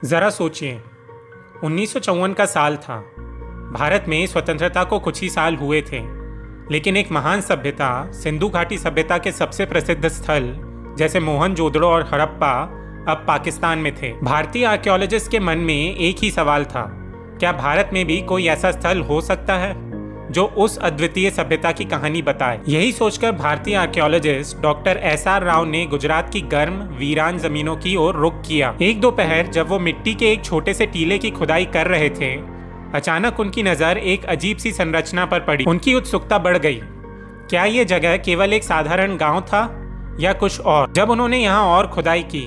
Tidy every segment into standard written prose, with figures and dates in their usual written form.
ज़रा सोचिए, 1954 का साल था। भारत में स्वतंत्रता को कुछ ही साल हुए थे, लेकिन एक महान सभ्यता, सिंधु घाटी सभ्यता के सबसे प्रसिद्ध स्थल जैसे मोहनजोदड़ो और हड़प्पा अब पाकिस्तान में थे। भारतीय आर्कियोलॉजिस्ट के मन में एक ही सवाल था, क्या भारत में भी कोई ऐसा स्थल हो सकता है जो उस अद्वितीय सभ्यता की कहानी बताए। यही सोचकर भारतीय आर्कियोलॉजिस्ट डॉक्टर SR राव ने गुजरात की गर्म वीरान जमीनों की ओर रुख किया। एक दोपहर जब वो मिट्टी के एक छोटे से टीले की खुदाई कर रहे थे, अचानक उनकी नजर एक अजीब सी संरचना पर पड़ी। उनकी उत्सुकता बढ़ गई। क्या ये जगह केवल एक साधारण गांव था या कुछ और? जब उन्होंने यहाँ और खुदाई की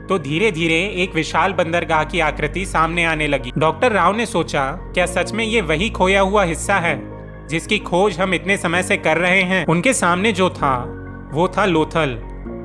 तो धीरे धीरे एक विशाल बंदरगाह की आकृति सामने आने लगी। डॉक्टर राव ने सोचा, क्या सच में ये वही खोया हुआ हिस्सा है जिसकी खोज हम इतने समय से कर रहे हैं? उनके सामने जो था वो था लोथल,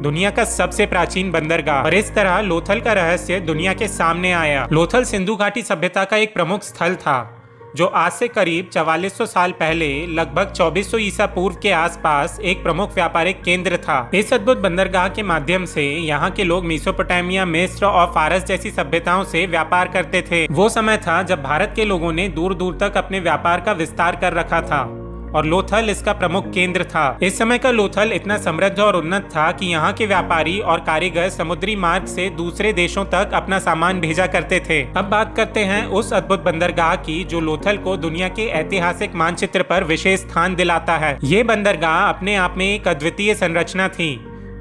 दुनिया का सबसे प्राचीन बंदरगाह। और इस तरह लोथल का रहस्य दुनिया के सामने आया। लोथल सिंधु घाटी सभ्यता का एक प्रमुख स्थल था जो आज से करीब 4400 साल पहले लगभग 2400 ईसा पूर्व के आसपास एक प्रमुख व्यापारिक केंद्र था। इस अद्भुत बंदरगाह के माध्यम से यहाँ के लोग मेसोपोटामिया, मिस्र और फारस जैसी सभ्यताओं से व्यापार करते थे। वो समय था जब भारत के लोगों ने दूर दूर तक अपने व्यापार का विस्तार कर रखा था और लोथल इसका प्रमुख केंद्र था। इस समय का लोथल इतना समृद्ध और उन्नत था कि यहाँ के व्यापारी और कारीगर समुद्री मार्ग से दूसरे देशों तक अपना सामान भेजा करते थे। अब बात करते हैं उस अद्भुत बंदरगाह की जो लोथल को दुनिया के ऐतिहासिक मानचित्र पर विशेष स्थान दिलाता है। ये बंदरगाह अपने आप में एक अद्वितीय संरचना थी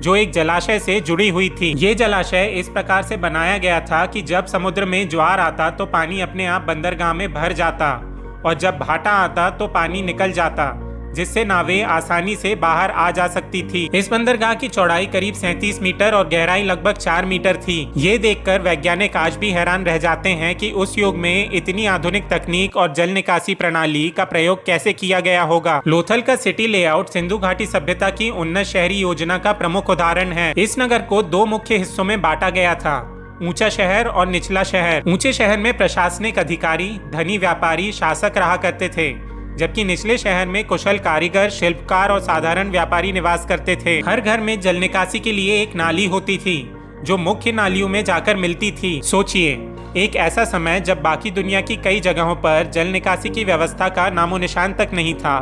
जो एक जलाशय से जुड़ी हुई थी। ये जलाशय इस प्रकार से बनाया गया था कि जब समुद्र में ज्वार आता तो पानी अपने आप बंदरगाह में भर जाता और जब भाटा आता तो पानी निकल जाता, जिससे नावें आसानी से बाहर आ जा सकती थी। इस बंदरगाह की चौड़ाई करीब 37 मीटर और गहराई लगभग 4 मीटर थी। ये देखकर वैज्ञानिक आज भी हैरान रह जाते हैं कि उस युग में इतनी आधुनिक तकनीक और जल निकासी प्रणाली का प्रयोग कैसे किया गया होगा। लोथल का सिटी लेआउट सिंधु घाटी सभ्यता की उन्नत शहरी योजना का प्रमुख उदाहरण है। इस नगर को 2 मुख्य हिस्सों में बांटा गया था, ऊंचा शहर और निचला शहर। ऊंचे शहर में प्रशासनिक अधिकारी, धनी व्यापारी, शासक रहा करते थे, जबकि निचले शहर में कुशल कारीगर, शिल्पकार और साधारण व्यापारी निवास करते थे। हर घर में जल निकासी के लिए एक नाली होती थी जो मुख्य नालियों में जाकर मिलती थी। सोचिए, एक ऐसा समय जब बाकी दुनिया की कई जगहों पर जल निकासी की व्यवस्था का नामो निशान तक नहीं था,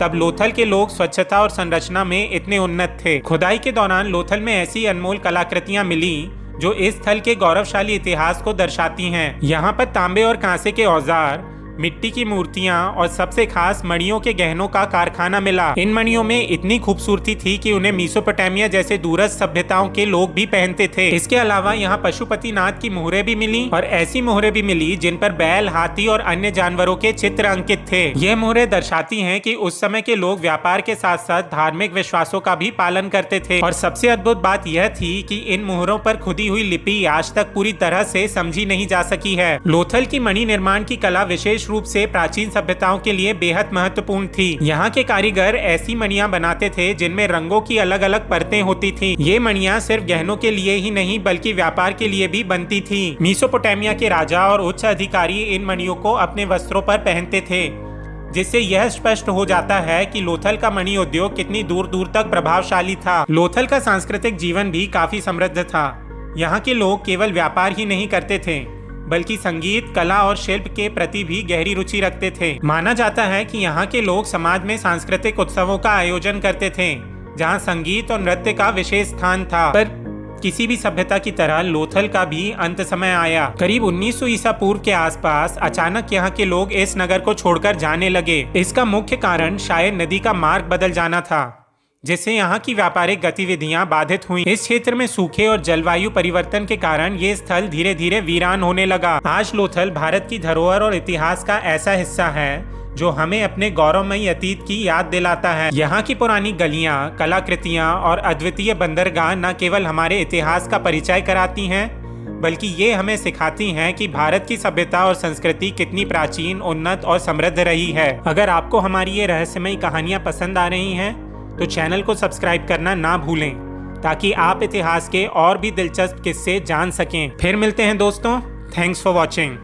तब लोथल के लोग स्वच्छता और संरचना में इतने उन्नत थे। खुदाई के दौरान लोथल में ऐसी अनमोल कलाकृतियां मिली जो इस स्थल के गौरवशाली इतिहास को दर्शाती हैं। यहाँ पर तांबे और कांसे के औजार, मिट्टी की मूर्तियां और सबसे खास मणियों के गहनों का कारखाना मिला। इन मणियों में इतनी खूबसूरती थी कि उन्हें मेसोपोटामिया जैसे दूरस्थ सभ्यताओं के लोग भी पहनते थे। इसके अलावा यहाँ पशुपतिनाथ की मोहरें भी मिली और ऐसी मोहरें भी मिली जिन पर बैल, हाथी और अन्य जानवरों के चित्र अंकित थे। यह मोहरें दर्शाती हैं कि उस समय के लोग व्यापार के साथ साथ धार्मिक विश्वासों का भी पालन करते थे। और सबसे अद्भुत बात यह थी कि इन मोहरों पर खुदी हुई लिपि आज तक पूरी तरह से समझी नहीं जा सकी है। लोथल की मणि निर्माण की कला विशेष रूप से प्राचीन सभ्यताओं के लिए बेहद महत्वपूर्ण थी। यहाँ के कारीगर ऐसी मणियां बनाते थे जिनमें रंगों की अलग अलग परतें होती थी। ये मणियां सिर्फ गहनों के लिए ही नहीं बल्कि व्यापार के लिए भी बनती थी। मेसोपोटामिया के राजा और उच्च अधिकारी इन मणियों को अपने वस्त्रों पर पहनते थे, जिससे यह स्पष्ट हो जाता है कि लोथल का मणि उद्योग कितनी दूर दूर तक प्रभावशाली था। लोथल का सांस्कृतिक जीवन भी काफी समृद्ध था। यहाँ के लोग केवल व्यापार ही नहीं करते थे बल्कि संगीत, कला और शिल्प के प्रति भी गहरी रुचि रखते थे। माना जाता है कि यहाँ के लोग समाज में सांस्कृतिक उत्सवों का आयोजन करते थे जहाँ संगीत और नृत्य का विशेष स्थान था। पर किसी भी सभ्यता की तरह लोथल का भी अंत समय आया। करीब 1900 ईसा पूर्व के आसपास अचानक यहाँ के लोग इस नगर को छोड़कर जाने लगे। इसका मुख्य कारण शायद नदी का मार्ग बदल जाना था, जिससे यहाँ की व्यापारिक गतिविधियां बाधित हुई। इस क्षेत्र में सूखे और जलवायु परिवर्तन के कारण ये स्थल धीरे धीरे वीरान होने लगा। आज लोथल भारत की धरोहर और इतिहास का ऐसा हिस्सा है जो हमें अपने गौरवमयी अतीत की याद दिलाता है। यहाँ की पुरानी गलियां, कलाकृतियां और अद्वितीय बंदरगाह न केवल हमारे इतिहास का परिचय कराती हैं बल्कि ये हमें सिखाती हैं कि भारत की सभ्यता और संस्कृति कितनी प्राचीन, उन्नत और समृद्ध रही है। अगर आपको हमारी ये रहस्यमयी कहानियां पसंद आ रही हैं तो चैनल को सब्सक्राइब करना ना भूलें ताकि आप इतिहास के और भी दिलचस्प किस्से जान सकें। फिर मिलते हैं दोस्तों। Thanks for watching.